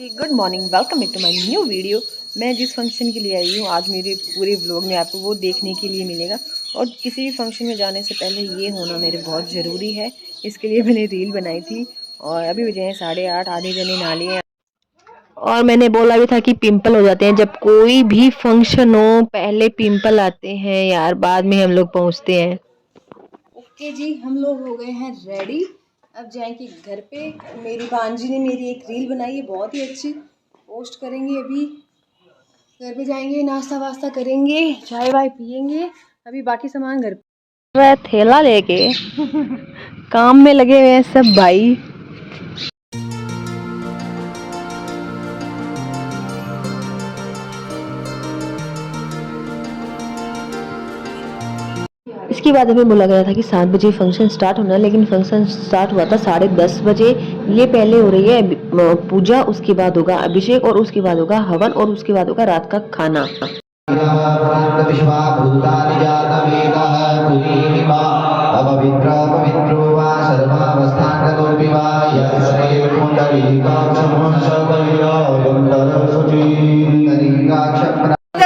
Good morning, welcome back to my new video. मैं जिस function के लिए आई हूँ आज मेरे पूरे व्लॉग में आपको वो देखने के लिए मिलेगा। और किसी भी फंक्शन में जाने से पहले ये होना मेरे बहुत ज़रूरी है। इसके लिए मैंने रील बनाई थी और अभी बजे हैं 8:30, आधे जने नाले हैं। और मैंने बोला भी था कि पिंपल हो जाते हैं जब कोई भी फंक्शन हो, पहले पिंपल आते हैं यार, बाद में हम लोग पहुँचते हैं। ओके जी, हम लोग हो गए हैं रेडी। अब जाएंगे घर पे। मेरी भांजी ने मेरी एक रील बनाई है बहुत ही अच्छी, पोस्ट करेंगे। अभी घर पे जाएंगे, नाश्ता वास्ता करेंगे, चाय वाय पियेंगे। अभी बाकी सामान घर पे थैला लेके काम में लगे हुए हैं सब भाई। इसके बाद हमें बोला गया था कि 7 बजे फंक्शन स्टार्ट होना है, लेकिन फंक्शन स्टार्ट हुआ था 10:30 बजे। ये पहले हो रही है पूजा, उसके बाद होगा अभिषेक और उसके बाद होगा हवन और उसके बाद होगा रात का खाना।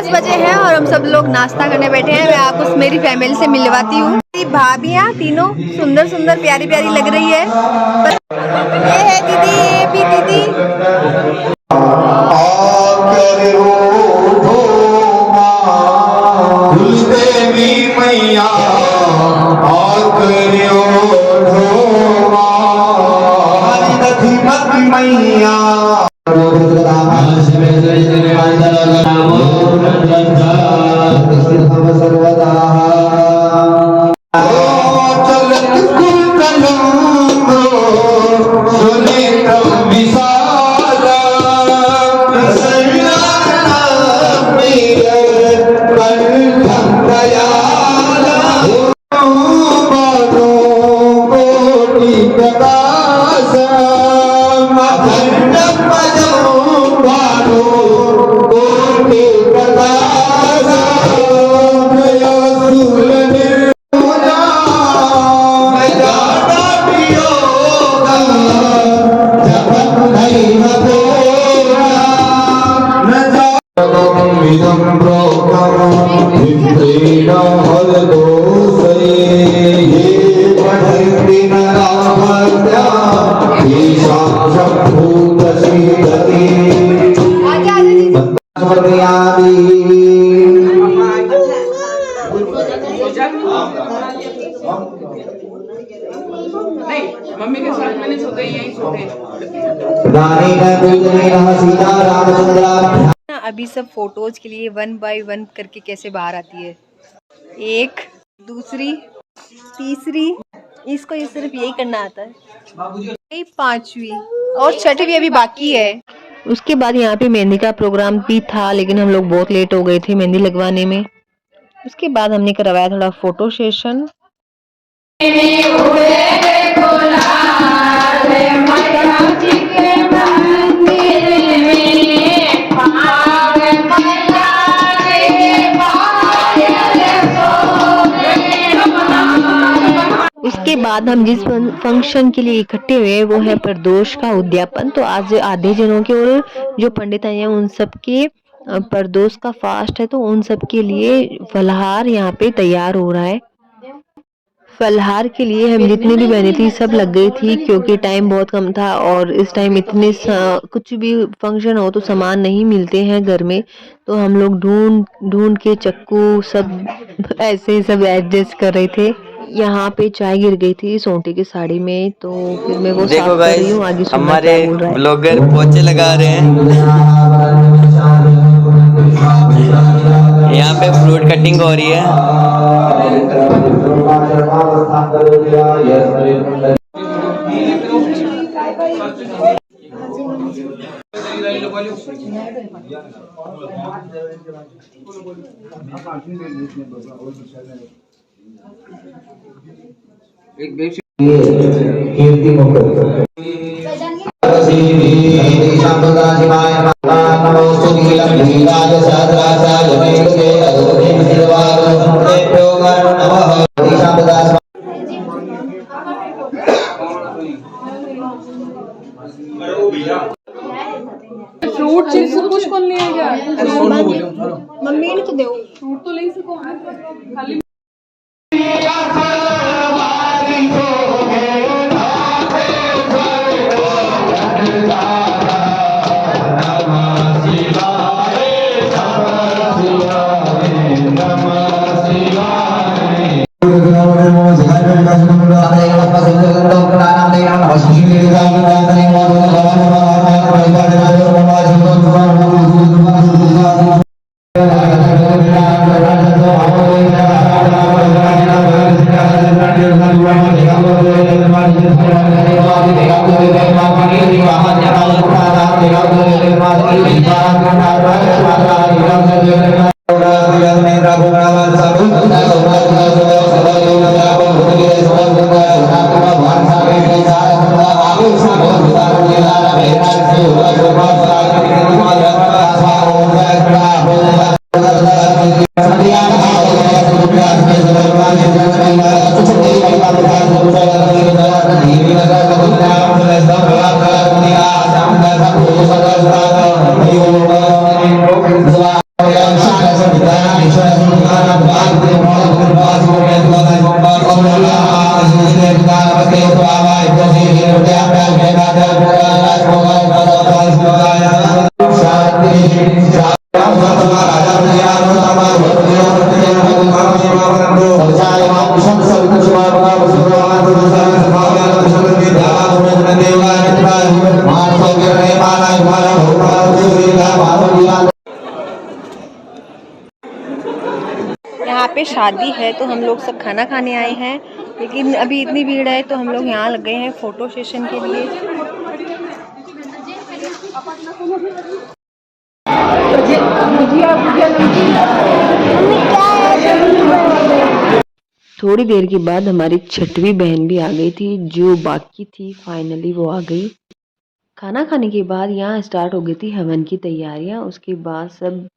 बजे हैं और हम सब लोग नाश्ता करने बैठे हैं। मैं आपको मेरी फैमिली से मिलवाती हूँ। भाभियाँ तीनों सुंदर सुंदर प्यारी प्यारी लग रही है। ये है दीदी, ये भी दीदी। मम्मी के साथ मैंने सोते यहीं सोते। अभी सब फोटोज के लिए 1 बाय 1 करके कैसे बाहर आती है, एक दूसरी तीसरी, इसको ये सिर्फ यही करना आता है। पांचवी और छठवीं अभी बाकी है। उसके बाद यहाँ पे मेहंदी का प्रोग्राम भी था, लेकिन हम लोग बहुत लेट हो गए थे मेहंदी लगवाने में। उसके बाद हमने करवाया थोड़ा फोटो सेशन। उसके बाद हम जिस फंक्शन के लिए इकट्ठे हुए वो है प्रदोष का उद्यापन। तो आज आधे जनों के और जो पंडित आए हैं उन सब के प्रदोष का फास्ट है, तो उन सब के लिए फलहार यहाँ पे तैयार हो रहा है। फलहार के लिए हम जितनी भी बहनें थी सब लग गई थी, क्योंकि टाइम बहुत कम था और इस टाइम इतने कुछ भी फंक्शन हो तो सामान नहीं मिलते हैं घर में। तो हम लोग ढूंढ ढूंढ के चक्कू सब ऐसे सब एडजस्ट कर रहे थे। यहाँ पे चाय गिर गई थी सोंटे की साड़ी में, तो फिर मैं वो साफ कर रही हूँ। आगे हमारे ब्लॉगर पोछे लगा रहे हैं। यहाँ पे फ्रूट कटिंग हो रही है। कीर्ति फ्रूट चिप्स कुछ को नहीं है क्या? मम्मी ने तो दे फ्रूट तो ले सको खाली यहाँ पे शादी है तो हम लोग सब खाना खाने आए हैं, लेकिन अभी इतनी भीड़ है तो हम लोग यहाँ लग गए हैं फोटो सेशन के लिए। थोड़ी देर के बाद हमारी छठवीं बहन भी आ गई थी, जो बाकी थी फाइनली वो आ गई। खाना खाने के बाद यहाँ स्टार्ट हो गई थी हवन की तैयारियाँ। उसके बाद सब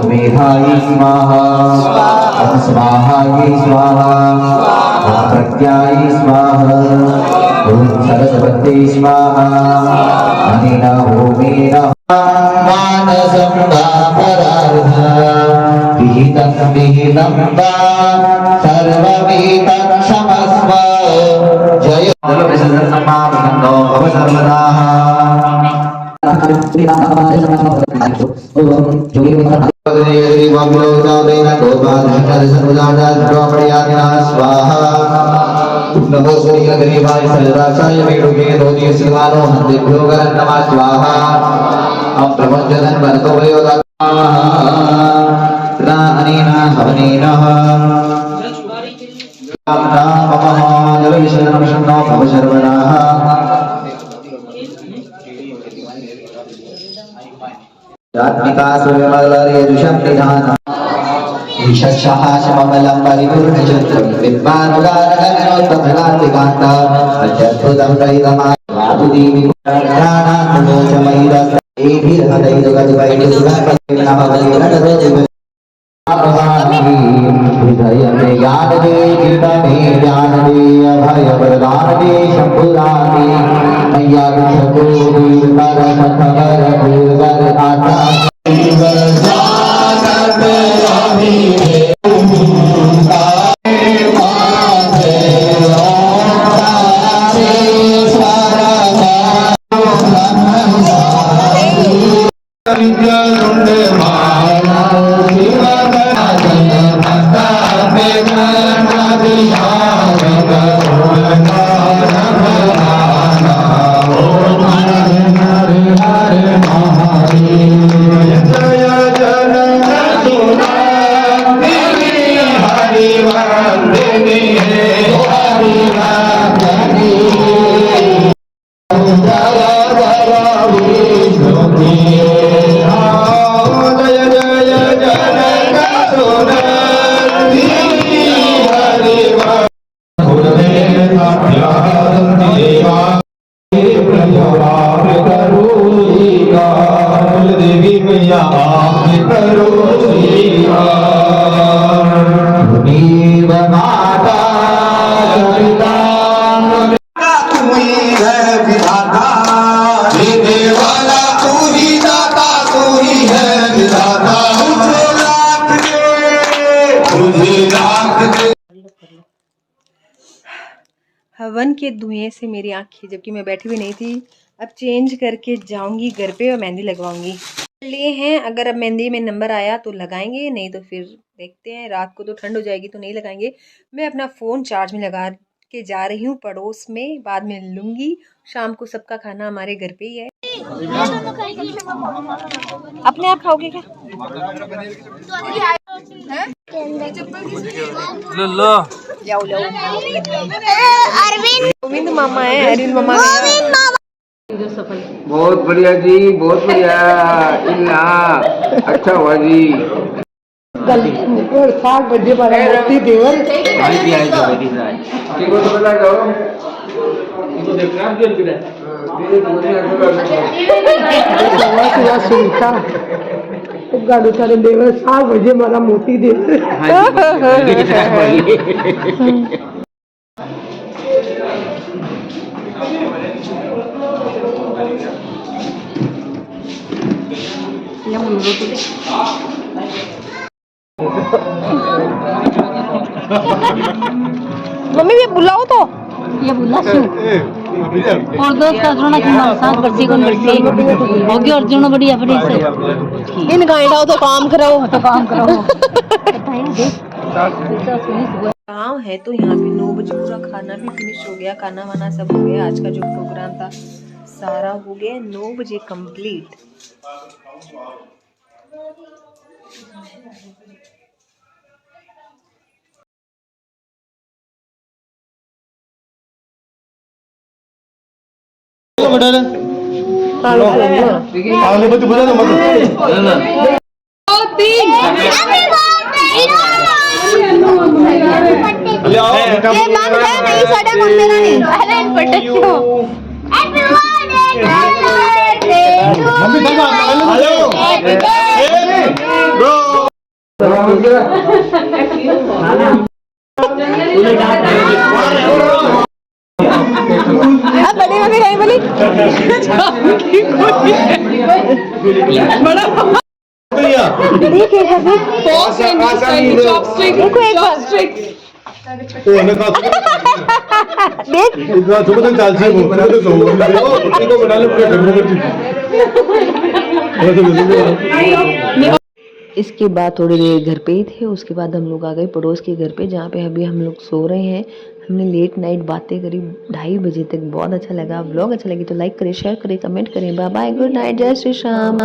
मेधाय स्वाहा ओम स्वाहाय स्वाहा ओम प्रज्ञाय स्वाहा ओम सरस्वती स्वाहा अनेन होमेन मानसं वापरार्थ विहितं विहितं वा सर्वमेतत्क्षमस्व जय सर्वसर्वसम्मानन्दो भव सर्वदाः नमो सूर्यगरीवाय सर्वराक्षाय मेढुके दोषी शिवानो हन्तिभ्यो गरन्नमः स्वाहा हम प्रपञ्चधन वरतो वयोदाः अनेन हवनेन जलविशरणमशन्नो भव सर्वदाः आत्मिका सूर्यमलर्यजुषं निधानम् ईशः शममलं परिपूर्णचन्द्रं विद्वानुगानगणोत्तमलान्तिकान्त अत्यद्भुतं रहितमादेवी हृदय में ज्ञान दे गीता में ज्ञान दे अभय वरदान दे शंभुरानी मैया शंभु वीर खबर वीर आता हवन के धुएं से मेरी आँखें, जबकि मैं बैठी हुई नहीं थी। अब चेंज करके जाऊंगी घर पे और मेहंदी लगवाऊंगी। लिए हैं, अगर अब मेहंदी में नंबर आया तो लगाएंगे, नहीं तो फिर देखते हैं। रात को तो ठंड हो जाएगी तो नहीं लगाएंगे। मैं अपना फ़ोन चार्ज में लगा के जा रही हूँ पड़ोस में, बाद में लूँगी। शाम को सबका खाना हमारे घर पे ही है। अपने आप खाओगे क्या? लो गोविंद मामा है, अरविंद मामा बहुत बढ़िया जी, बहुत बढ़िया। अच्छा हुआ जी। 7 बजे वाला मोती देवर ठीक हो तो बता जाओ। इनको देखना है सुनता गाड़ू सारे देवर 7 बजे वाला मोती देवर। मम्मी ये बुलाओ तो ये बोला सु और दोस्त का जोना की मारसा बरसी को मिर्ची होगी और जोना बढ़िया बड़ी से इन गाइडा तो काम करो गाँव है तो यहाँ पे 9 बजे पूरा खाना भी फिनिश हो गया, खाना वाना सब हो गया। आज का जो प्रोग्राम था सारा हो गया 9 बजे कंप्लीट। बड़ी मम्मी कहीं बोली इसके बाद थोड़ी देर घर पे ही थे। उसके बाद हम लोग आ गए पड़ोस के घर पे, जहाँ पे अभी हम लोग सो रहे हैं। हमने लेट नाइट बातें करी 2:30 बजे तक। बहुत अच्छा लगा। व्लॉग अच्छा लगे तो लाइक करें, शेयर करें, कमेंट करें। बाय बाय, गुड नाइट, जय श्री श्याम।